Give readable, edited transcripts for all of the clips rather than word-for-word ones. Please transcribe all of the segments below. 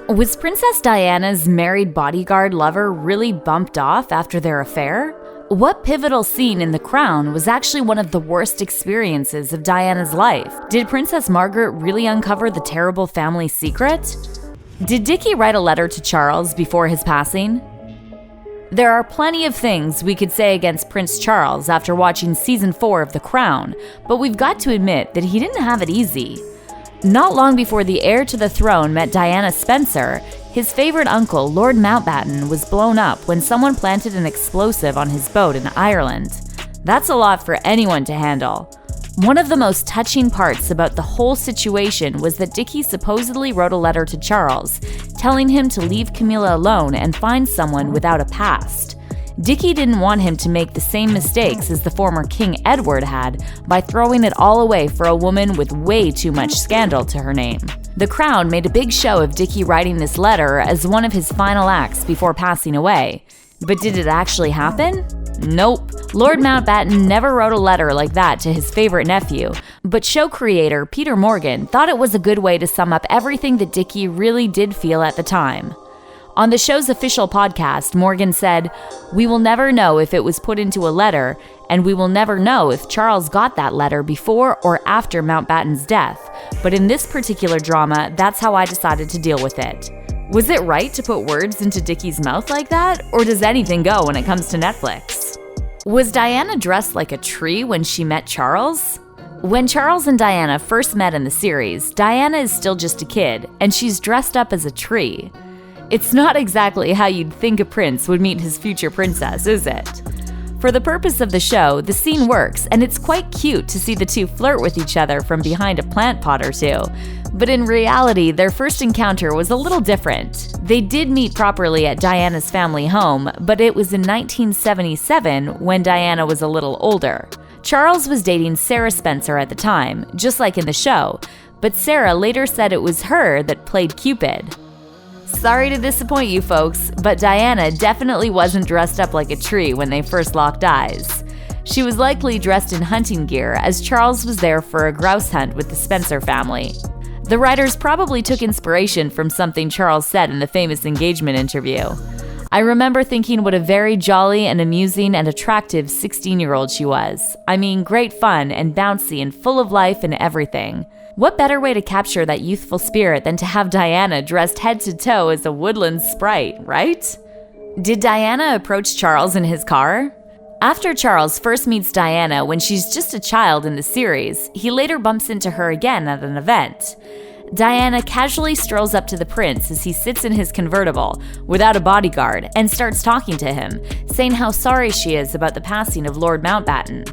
Was Princess Diana's married bodyguard lover really bumped off after their affair? What pivotal scene in The Crown was actually one of the worst experiences of Diana's life? Did Princess Margaret really uncover the terrible family secret? Did Dickie write a letter to Charles before his passing? There are plenty of things we could say against Prince Charles after watching season 4 of The Crown, but we've got to admit that he didn't have it easy. Not long before the heir to the throne met Diana Spencer, his favorite uncle, Lord Mountbatten, was blown up when someone planted an explosive on his boat in Ireland. That's a lot for anyone to handle. One of the most touching parts about the whole situation was that Dickie supposedly wrote a letter to Charles, telling him to leave Camilla alone and find someone without a past. Dickie didn't want him to make the same mistakes as the former King Edward had by throwing it all away for a woman with way too much scandal to her name. The Crown made a big show of Dickie writing this letter as one of his final acts before passing away. But did it actually happen? Nope. Lord Mountbatten never wrote a letter like that to his favorite nephew, but show creator Peter Morgan thought it was a good way to sum up everything that Dickie really did feel at the time. On the show's official podcast, Morgan said, "We will never know if it was put into a letter, and we will never know if Charles got that letter before or after Mountbatten's death, but in this particular drama, that's how I decided to deal with it." Was it right to put words into Dickie's mouth like that, or does anything go when it comes to Netflix? Was Diana dressed like a tree when she met Charles? When Charles and Diana first met in the series, Diana is still just a kid, and she's dressed up as a tree. It's not exactly how you'd think a prince would meet his future princess, is it? For the purpose of the show, the scene works, and it's quite cute to see the two flirt with each other from behind a plant pot or two. But in reality, their first encounter was a little different. They did meet properly at Diana's family home, but it was in 1977 when Diana was a little older. Charles was dating Sarah Spencer at the time, just like in the show, but Sarah later said it was her that played Cupid. Sorry to disappoint you folks, but Diana definitely wasn't dressed up like a tree when they first locked eyes. She was likely dressed in hunting gear, as Charles was there for a grouse hunt with the Spencer family. The writers probably took inspiration from something Charles said in the famous engagement interview. "I remember thinking what a very jolly and amusing and attractive 16-year-old she was. I mean, great fun and bouncy and full of life and everything. What better way to capture that youthful spirit than to have Diana dressed head to toe as a woodland sprite, right?" Did Diana approach Charles in his car? After Charles first meets Diana when she's just a child in the series, he later bumps into her again at an event. Diana casually strolls up to the prince as he sits in his convertible, without a bodyguard, and starts talking to him, saying how sorry she is about the passing of Lord Mountbatten.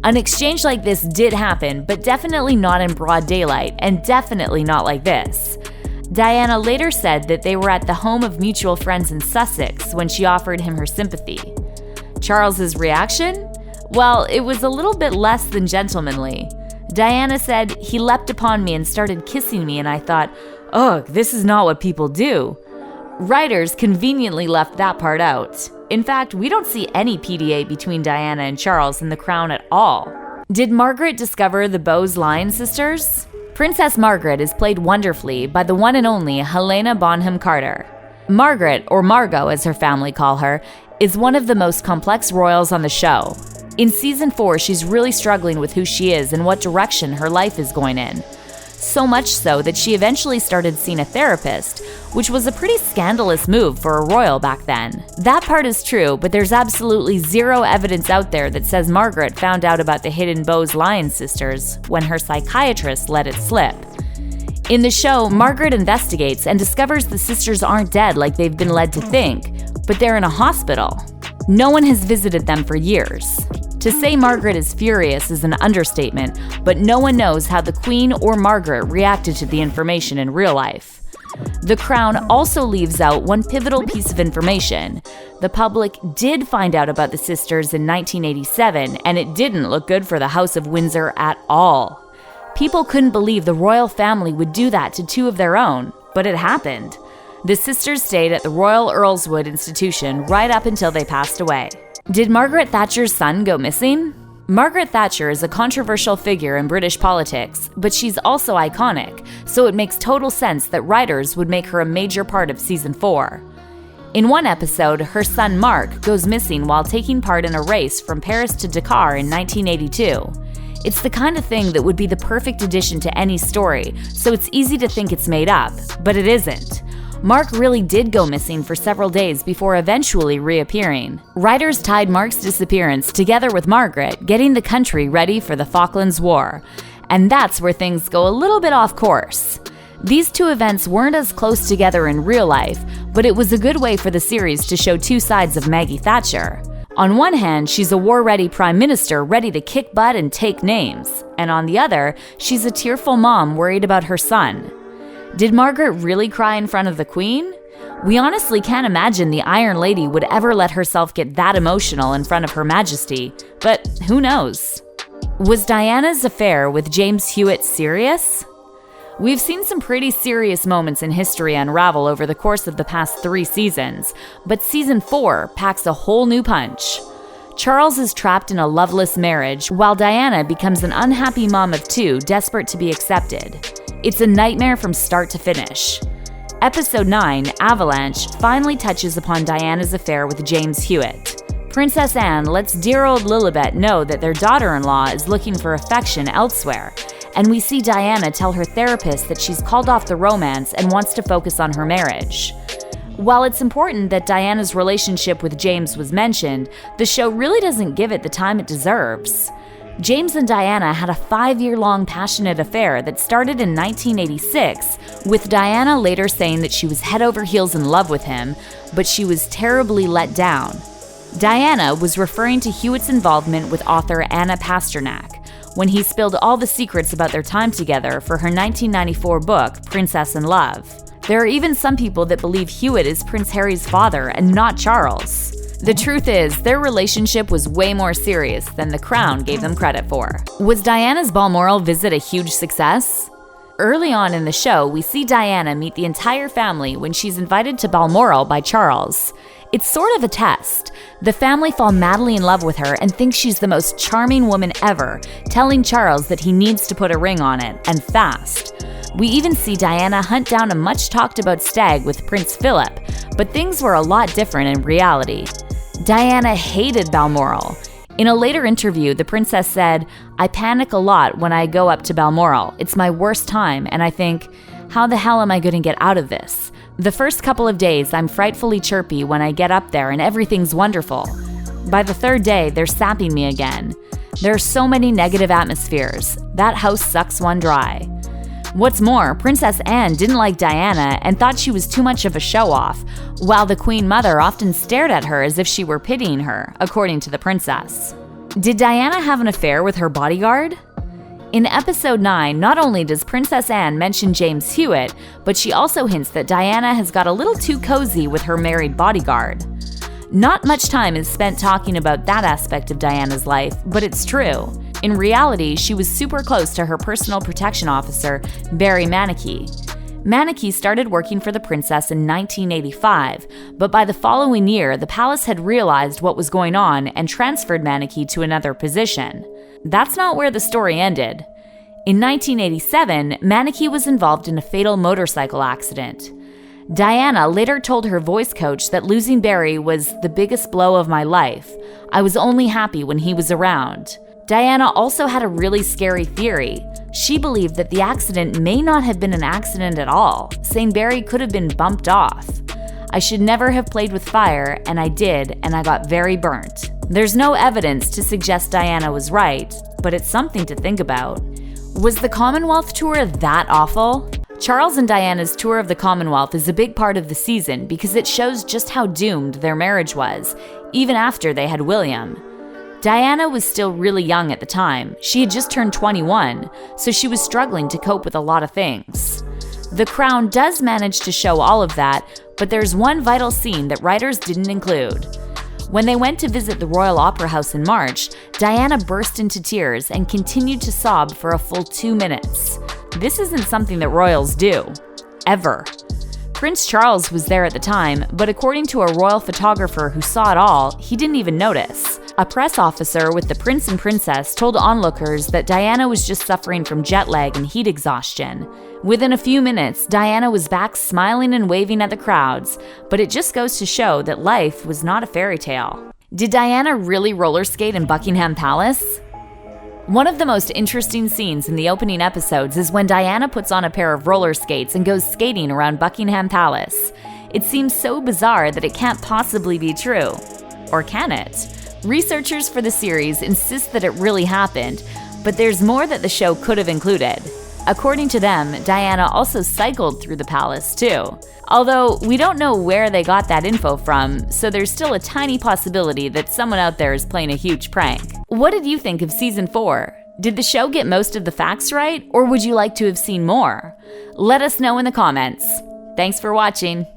An exchange like this did happen, but definitely not in broad daylight, and definitely not like this. Diana later said that they were at the home of mutual friends in Sussex when she offered him her sympathy. Charles's reaction? Well, it was a little bit less than gentlemanly. Diana said, "He leapt upon me and started kissing me, and I thought, ugh, this is not what people do." Writers conveniently left that part out. In fact, we don't see any PDA between Diana and Charles in The Crown at all. Did Margaret discover the BOWES-LYON sisters? Princess Margaret is played wonderfully by the one and only Helena Bonham Carter. Margaret, or Margot as her family call her, is one of the most complex royals on the show. In season 4, she's really struggling with who she is and what direction her life is going in. So much so that she eventually started seeing a therapist, which was a pretty scandalous move for a royal back then. That part is true, but there's absolutely zero evidence out there that says Margaret found out about the hidden BOWES-LYON sisters when her psychiatrist let it slip. In the show, Margaret investigates and discovers the sisters aren't dead like they've been led to think, but they're in a hospital. No one has visited them for years. To say Margaret is furious is an understatement, but no one knows how the Queen or Margaret reacted to the information in real life. The Crown also leaves out one pivotal piece of information. The public did find out about the sisters in 1987, and it didn't look good for the House of Windsor at all. People couldn't believe the royal family would do that to two of their own, but it happened. The sisters stayed at the Royal Earlswood Institution right up until they passed away. Did Margaret Thatcher's son go missing? Margaret Thatcher is a controversial figure in British politics, but she's also iconic, so it makes total sense that writers would make her a major part of season 4. In one episode, her son Mark goes missing while taking part in a race from Paris to Dakar in 1982. It's the kind of thing that would be the perfect addition to any story, so it's easy to think it's made up, but it isn't. Mark really did go missing for several days before eventually reappearing. Writers tied Mark's disappearance together with Margaret getting the country ready for the Falklands War, and that's where things go a little bit off course. These two events weren't as close together in real life, but it was a good way for the series to show two sides of Maggie Thatcher. On one hand, she's a war-ready prime minister ready to kick butt and take names, and on the other, she's a tearful mom worried about her son. Did Margaret really cry in front of the Queen? We honestly can't imagine the Iron Lady would ever let herself get that emotional in front of Her Majesty, but who knows? Was Diana's affair with James HEWITT serious? We've seen some pretty serious moments in history unravel over the course of the past 3 seasons, but season 4 packs a whole new punch. Charles is trapped in a loveless marriage, while Diana becomes an unhappy mom of 2 desperate to be accepted. It's a nightmare from start to finish. Episode 9, Avalanche, finally touches upon Diana's affair with James HEWITT. Princess Anne lets dear old Lilibet know that their daughter-in-law is looking for affection elsewhere, and we see Diana tell her therapist that she's called off the romance and wants to focus on her marriage. While it's important that Diana's relationship with James was mentioned, the show really doesn't give it the time it deserves. James and Diana had a 5-year-long passionate affair that started in 1986, with Diana later saying that she was head over heels in love with him, but she was terribly let down. Diana was referring to HEWITT's involvement with author Anna Pasternak, when he spilled all the secrets about their time together for her 1994 book, Princess in Love. There are even some people that believe HEWITT is Prince Harry's father and not Charles. The truth is, their relationship was way more serious than The Crown gave them credit for. Was Diana's Balmoral visit a huge success? Early on in the show, we see Diana meet the entire family when she's invited to Balmoral by Charles. It's sort of a test. The family fall madly in love with her and think she's the most charming woman ever, telling Charles that he needs to put a ring on it, and fast. We even see Diana hunt down a much-talked-about stag with Prince Philip, but things were a lot different in reality. Diana hated Balmoral. In a later interview, the princess said, "I panic a lot when I go up to Balmoral. It's my worst time, and I think, how the hell am I going to get out of this? The first couple of days, I'm frightfully chirpy when I get up there and everything's wonderful. By the 3rd day, they're sapping me again. There are so many negative atmospheres. That house sucks one dry." What's more, Princess Anne didn't like Diana and thought she was too much of a show-off, while the Queen Mother often stared at her as if she were pitying her, according to the princess. Did Diana have an affair with her bodyguard? In episode 9, not only does Princess Anne mention James HEWITT, but she also hints that Diana has got a little too cozy with her married bodyguard. Not much time is spent talking about that aspect of Diana's life, but it's true. In reality, she was super close to her personal protection officer, Barry Mannicky. Mannicky started working for the princess in 1985, but by the following year, the palace had realized what was going on and transferred Mannicky to another position. That's not where the story ended. In 1987, Mannicky was involved in a fatal motorcycle accident. Diana later told her voice coach that losing Barry was the biggest blow of my life. I was only happy when he was around. Diana also had a really scary theory. She believed that the accident may not have been an accident at all, saying Barry could have been bumped off. "I should never have played with fire, and I did, and I got very burnt." There's no evidence to suggest Diana was right, but it's something to think about. Was the Commonwealth tour that awful? Charles and Diana's tour of the Commonwealth is a big part of the season because it shows just how doomed their marriage was, even after they had William. Diana was still really young at the time. She had just turned 21, so she was struggling to cope with a lot of things. The Crown does manage to show all of that, but there's one vital scene that writers didn't include. When they went to visit the Royal Opera House in March, Diana burst into tears and continued to sob for a full 2 minutes. This isn't something that royals do. Ever. Prince Charles was there at the time, but according to a royal photographer who saw it all, he didn't even notice. A press officer with the prince and princess told onlookers that Diana was just suffering from jet lag and heat exhaustion. Within a few minutes, Diana was back smiling and waving at the crowds, but it just goes to show that life was not a fairy tale. Did Diana really roller skate in Buckingham Palace? One of the most interesting scenes in the opening episodes is when Diana puts on a pair of roller skates and goes skating around Buckingham Palace. It seems so bizarre that it can't possibly be true. Or can it? Researchers for the series insist that it really happened, but there's more that the show could have included. According to them, Diana also cycled through the palace too. Although we don't know where they got that info from, so there's still a tiny possibility that someone out there is playing a huge prank. What did you think of season 4? Did the show get most of the facts right, or would you like to have seen more? Let us know in the comments. Thanks for watching.